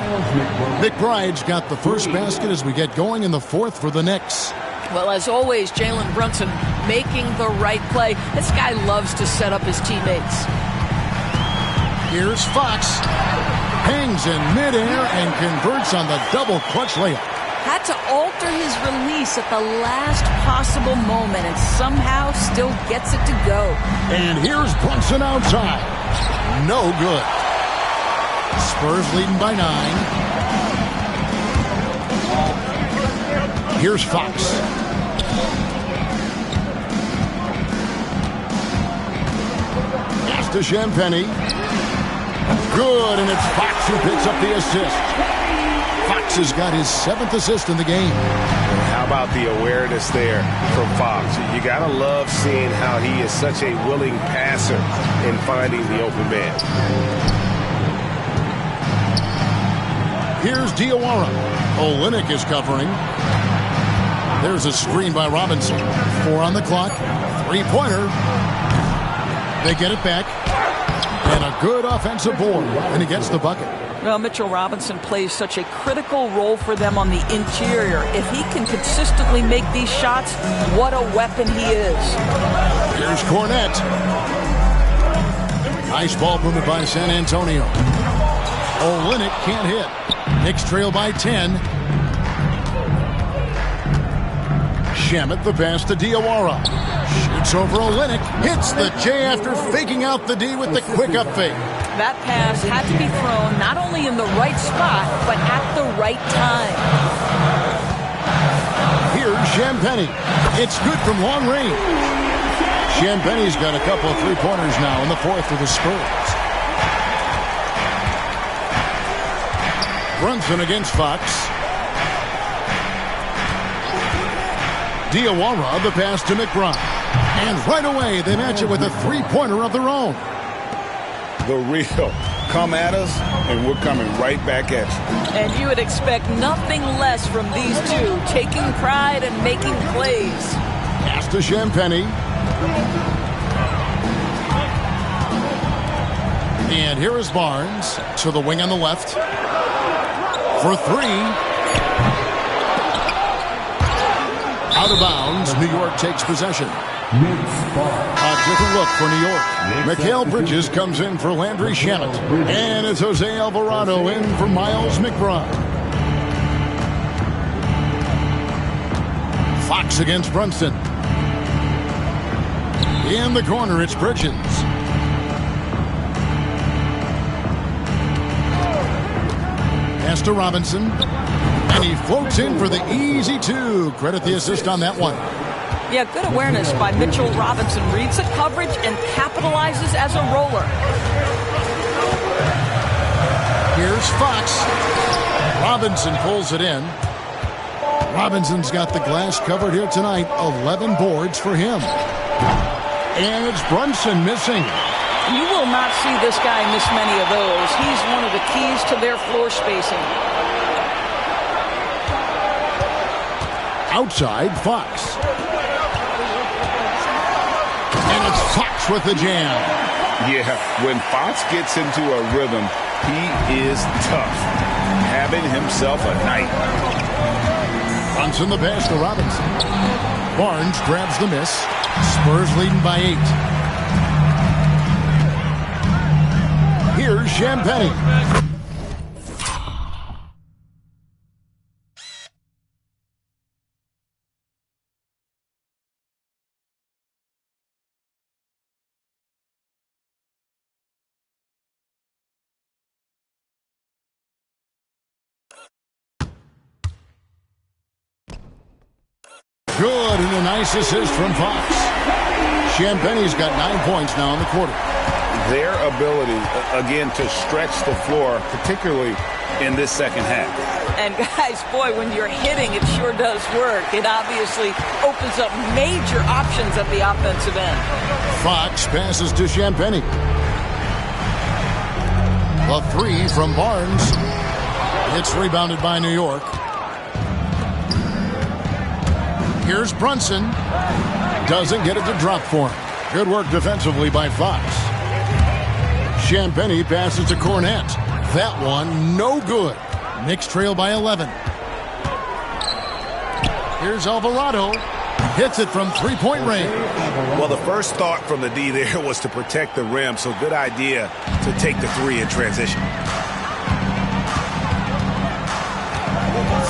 McBride's got the first basket as we get going in the fourth for the Knicks. Well, as always, Jalen Brunson making the right play. This guy loves to set up his teammates. Here's Fox. Hangs in midair and converts on the double clutch layup. Had to alter his release at the last possible moment and somehow still gets it to go. And here's Brunson outside. No good. Spurs leading by 9. Here's Fox. Pass to Champagnie. Good, and it's Fox who picks up the assist. Fox has got his 7th assist in the game. How about the awareness there from Fox? You got to love seeing how he is such a willing passer in finding the open man. Here's Diawara. Olynyk is covering. There's a screen by Robinson. 4 on the clock. 3-pointer. They get it back. And a good offensive board. And he gets the bucket. Well, Mitchell Robinson plays such a critical role for them on the interior. If he can consistently make these shots, what a weapon he is. Here's Cornette. Nice ball movement by San Antonio. Olynyk can't hit. Knicks trail by 10. Shamet the pass to Diawara. Shoots over Olynyk. Hits the J after faking out the D with the quick up fake. That pass had to be thrown not only in the right spot, but at the right time. Here's Champagnie. It's good from long range. Champagnie's got a couple of 3-pointers now in the fourth for the Spurs. Brunson against Fox. Diawara, the pass to McBride. And right away, they match it with a 3-pointer of their own. The real. Come at us, and we're coming right back at you. And you would expect nothing less from these two, taking pride and making plays. Pass to Champagnie. And here is Barnes to the wing on the left. For 3. Out of bounds. New York takes possession. A different look for New York. Mikal Bridges comes in for Landry Shamet. And it's Jose Alvarado in for Miles McBride. Fox against Brunson. In the corner, it's Bridges. Pass to Robinson. And he floats in for the easy 2. Credit the assist on that one. Yeah, good awareness by Mitchell Robinson. Reads the coverage and capitalizes as a roller. Here's Fox. Robinson pulls it in. Robinson's got the glass covered here tonight. 11 boards for him. And it's Brunson missing. You will not see this guy miss many of those. He's one of the keys to their floor spacing. Outside, Fox. And it's Fox with the jam. Yeah, when Fox gets into a rhythm, he is tough. Having himself a night. Brunson the pass to Robinson. Barnes grabs the miss. Spurs leading by 8. Here's Champagnie. Good, and a nice assist from Fox. Champagnie's got 9 points now in the quarter. Their ability, again, to stretch the floor, particularly in this second half. And guys, boy, when you're hitting, it sure does work. It obviously opens up major options at the offensive end. Fox passes to Champagnie. A 3 from Barnes. It's rebounded by New York. Here's Brunson. Doesn't get it to drop for him. Good work defensively by Fox. Champagnie passes to Cornette. That one, no good. Knicks trail by 11. Here's Alvarado. Hits it from three-point range. Well, the first thought from the D there was to protect the rim, so good idea to take the 3 in transition.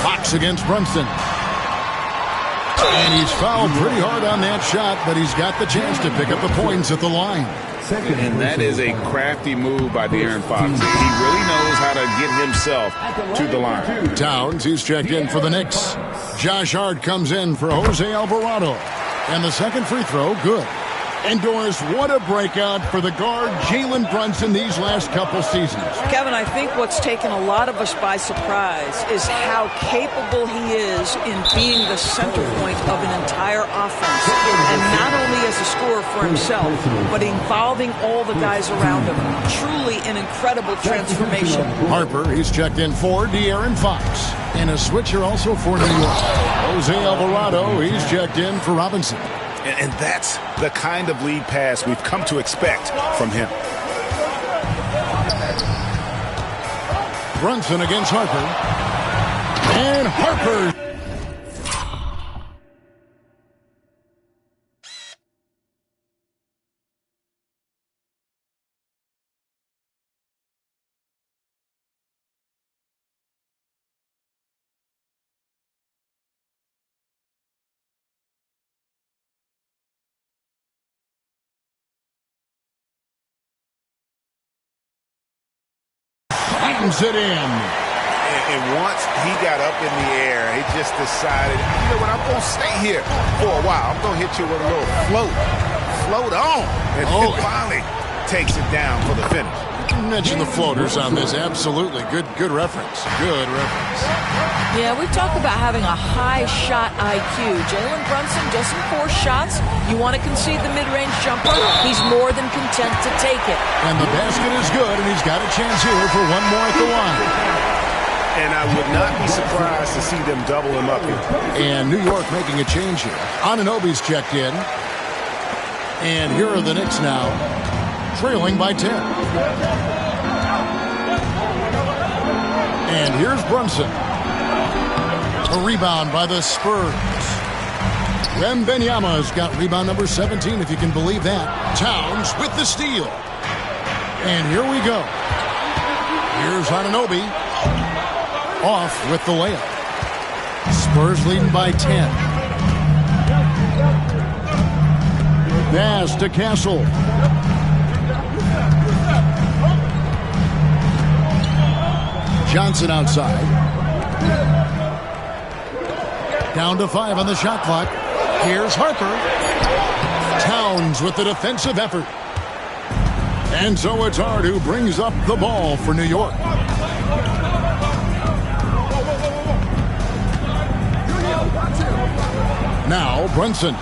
Fox against Brunson. And he's fouled pretty hard on that shot, but he's got the chance to pick up the points at the line. And that is a crafty move by De'Aaron Fox. He really knows how to get himself to the line. Towns, he's checked in for the Knicks. Josh Hart comes in for Jose Alvarado. And the second free throw, good. And Doris, what a breakout for the guard Jalen Brunson these last couple seasons. Kevin, I think what's taken a lot of us by surprise is how capable he is in being the center point of an entire offense. And not only as a scorer for himself, but involving all the guys around him. Truly an incredible transformation. Harper, he's checked in for De'Aaron Fox. And a switcher also for New York. Jose Alvarado, he's checked in for Robinson. And that's the kind of lead pass we've come to expect from him. Brunson against Harper. And Harper. Slams it in. And once he got up in the air, he just decided, you know what, I'm going to stay here for a while. I'm going to hit you with a little float. Float on. And then finally takes it down for the finish. You mentioned the floaters on this. Absolutely. Good reference. Good reference. Yeah, we've talked about having a high shot IQ. Jalen Brunson doesn't force shots. You want to concede the mid-range jumper, he's more than content to take it. And the basket is good, and he's got a chance here for one more at the line. And I would not be surprised to see them double him up here. And New York making a change here. Anunoby's checked in. And here are the Knicks now, trailing by 10. And here's Brunson. A rebound by the Spurs. Wembanyama's got rebound number 17, if you can believe that. Towns with the steal. And here we go. Here's Anunoby. Off with the layup. Spurs leading by 10. Pass to Castle. Johnson outside. Down to 5 on the shot clock. Here's Harper. Towns with the defensive effort. And so it's Hart who brings up the ball for New York. Now Brunson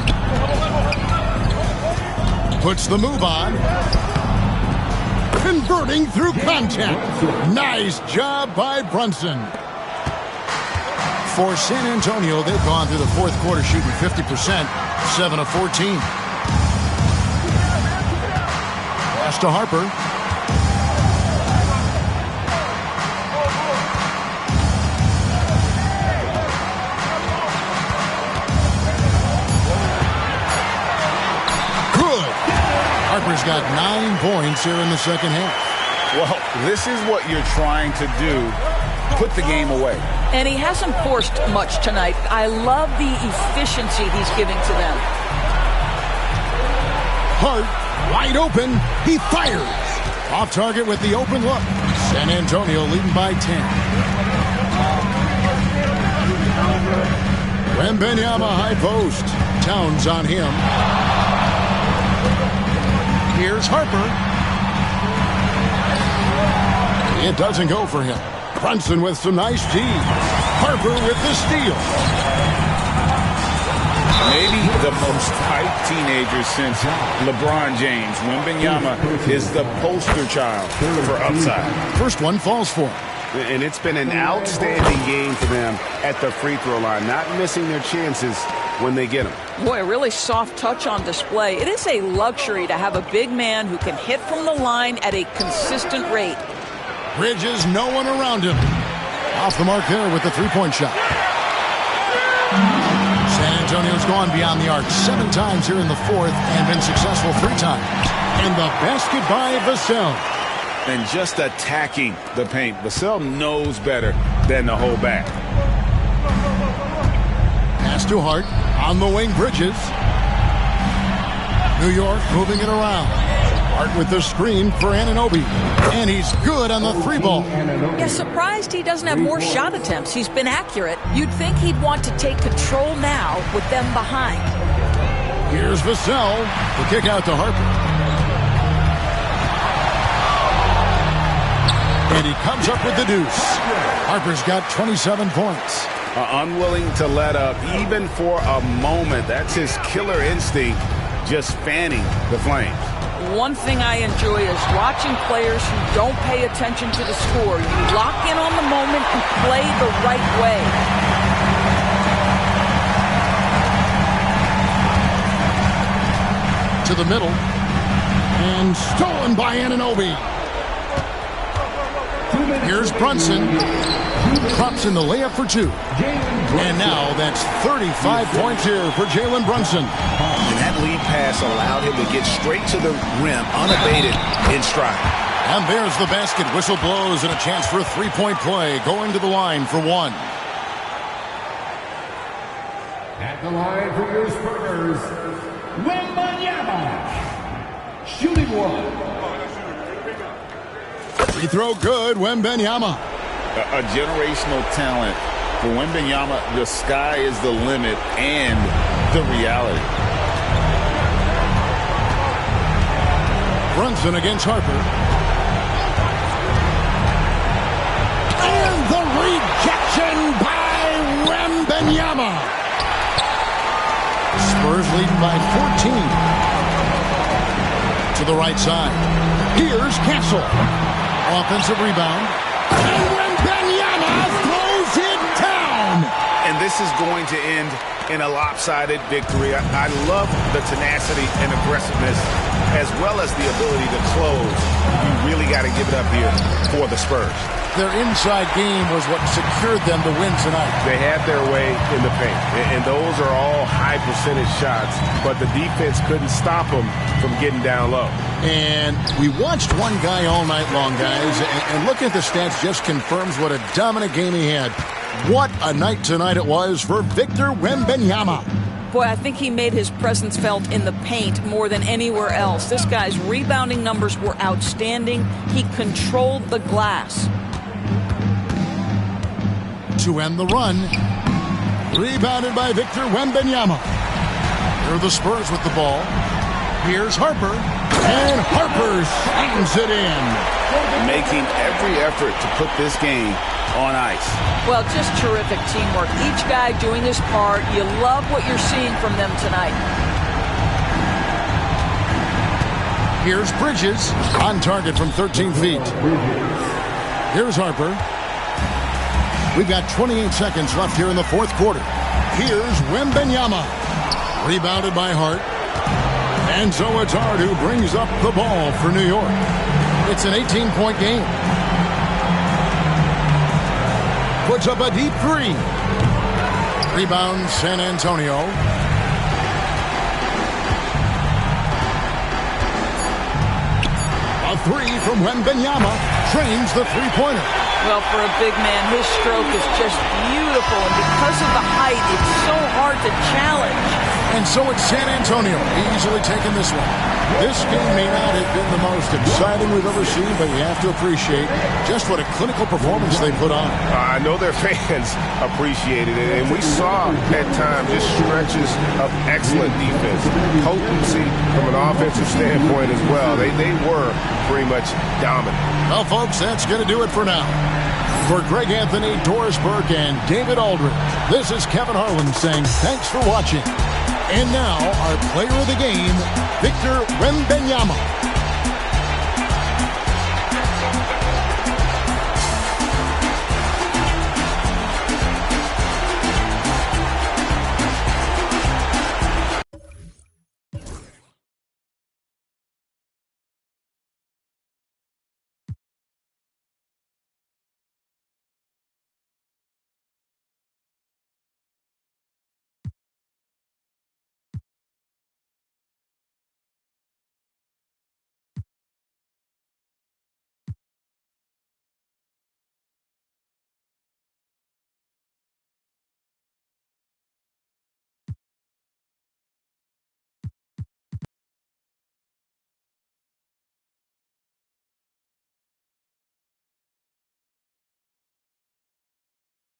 puts the move on. Converting through contact. Nice job by Brunson. For San Antonio, they've gone through the fourth quarter shooting 50%, 7 of 14. Pass to Harper. Harper's got 9 points here in the second half. Well, this is what you're trying to do. Put the game away. And he hasn't forced much tonight. I love the efficiency he's giving to them. Hart, wide open. He fires. Off target with the open look. San Antonio leading by 10. Wembanyama high post. Towns on him. Here's Harper. It doesn't go for him. Brunson with some nice D. Harper with the steal. Maybe the most hyped teenager since LeBron James. Wembanyama is the poster child for upside. First one falls for him. And it's been an outstanding game for them at the free throw line, not missing their chances when they get them. Boy, a really soft touch on display. It is a luxury to have a big man who can hit from the line at a consistent rate. Bridges, no one around him. Off the mark there with the three-point shot. San Antonio's gone beyond the arc 7 times here in the fourth and been successful 3 times. And the basket by Vassell. And just attacking the paint. Vassell knows better than to hold back. Pass to Hart. On the wing, Bridges. New York moving it around. Hart with the screen for Anunoby. And he's good on the 3-ball. Yeah, surprised he doesn't have more shot attempts. He's been accurate. You'd think he'd want to take control now with them behind. Here's Vassell. The kick out to Harper. And he comes up with the deuce. Harper's got 27 points. Unwilling to let up even for a moment. That's his killer instinct, just fanning the flames. One thing I enjoy is watching players who don't pay attention to the score. You lock in on the moment and play the right way. To the middle. And stolen by Anunoby. Here's Brunson. Drops in the layup for 2. And now that's 35 points here for Jalen Brunson. And that lead pass allowed him to get straight to the rim, unabated, in stride. And there's the basket. Whistle blows and a chance for a 3-point play. Going to the line for 1. At the line for your Spurs, Wembanyama. Shooting 1. Free throw good, Wembanyama. A generational talent. For Wembanyama, the sky is the limit and the reality. Brunson against Harper. And the rejection by Wembanyama. Spurs leading by 14. To the right side. Here's Castle. Offensive rebound. And Wembanyama throws it down. And this is going to end in a lopsided victory. I love the tenacity and aggressiveness as well as the ability to close. You really got to give it up here for the Spurs. Their inside game was what secured them to win tonight. They had their way in the paint, and those are all high percentage shots, but the defense couldn't stop them from getting down low. And we watched one guy all night long, guys, and looking at the stats just confirms what a dominant game he had. What a night tonight it was for Victor Wembanyama. Boy, I think he made his presence felt in the paint more than anywhere else. This guy's rebounding numbers were outstanding. He controlled the glass. To end the run, rebounded by Victor Wembanyama. Here are the Spurs with the ball. Here's Harper, and Harper slams it in. making every effort to put this game on ice. Well, just terrific teamwork. Each guy doing his part. You love what you're seeing from them tonight. Here's Bridges on target from 13 feet. Here's Harper. We've got 28 seconds left here in the fourth quarter. Here's Wembanyama. Rebounded by Hart. And so it's Hart who brings up the ball for New York. It's an 18-point game. Puts up a deep three. Rebound San Antonio. A three from Wembanyama trains the three-pointer. Well, for a big man, his stroke is just beautiful. And because of the height, it's so hard to challenge. And so it's San Antonio easily taking this one. This game may not have been the most exciting we've ever seen, but you have to appreciate just what a clinical performance they put on. I know their fans appreciated it, and we saw at times just stretches of excellent defense, potency from an offensive standpoint as well. They were pretty much dominant. Well, folks, that's going to do it for now. For Greg Anthony, Doris Burke, and David Aldridge, this is Kevin Harlan saying thanks for watching. And now, our player of the game, Victor Wembanyama.